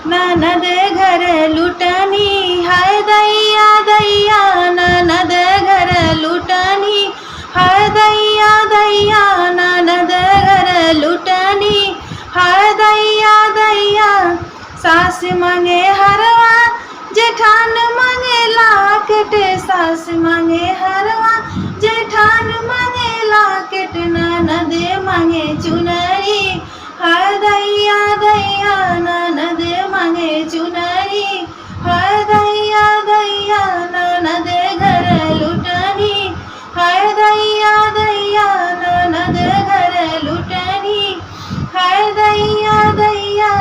ननद घर लुटनी हाय दैया दैया, ननद घर लुटनी हाय दैया दैया, ननद घर लुटनी हाय दैया दैया। सास मांगे हरवा जेठान मांगे लाकेट, सास मांगे हरवा जेठान मांगे लाकेट, ननद मांगे चुनरी हाय दैया दैया, ननद मांगे चुनरी हाय दैया दैया, ननद घर लुटनी हाय दैया दैया, ननद घर लुटनी हाय दैया दैया।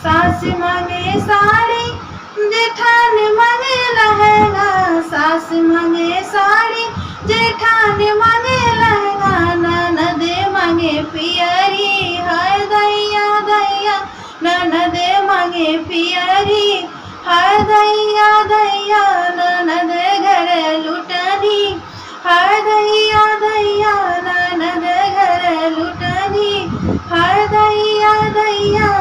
सास मांगे साड़ी जेठान मांगे लहंगा, सास मांगे साड़ी जेठान मांगे लहंगा, ननद मांगे पियरी हाय दैया दैया, ननद मांगे पियरी हाय दैया दैया, ननद घर लुटनी हाय दैया दैया, ननद घर लुटनी हाय दैया दैया।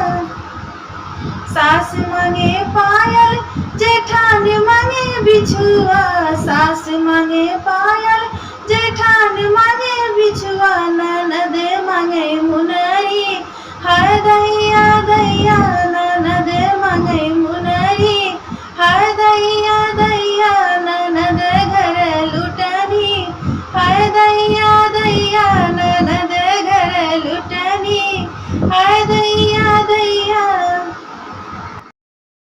सास मांगे पायल जेठान मांगे बिछुआ, सास मांगे पायल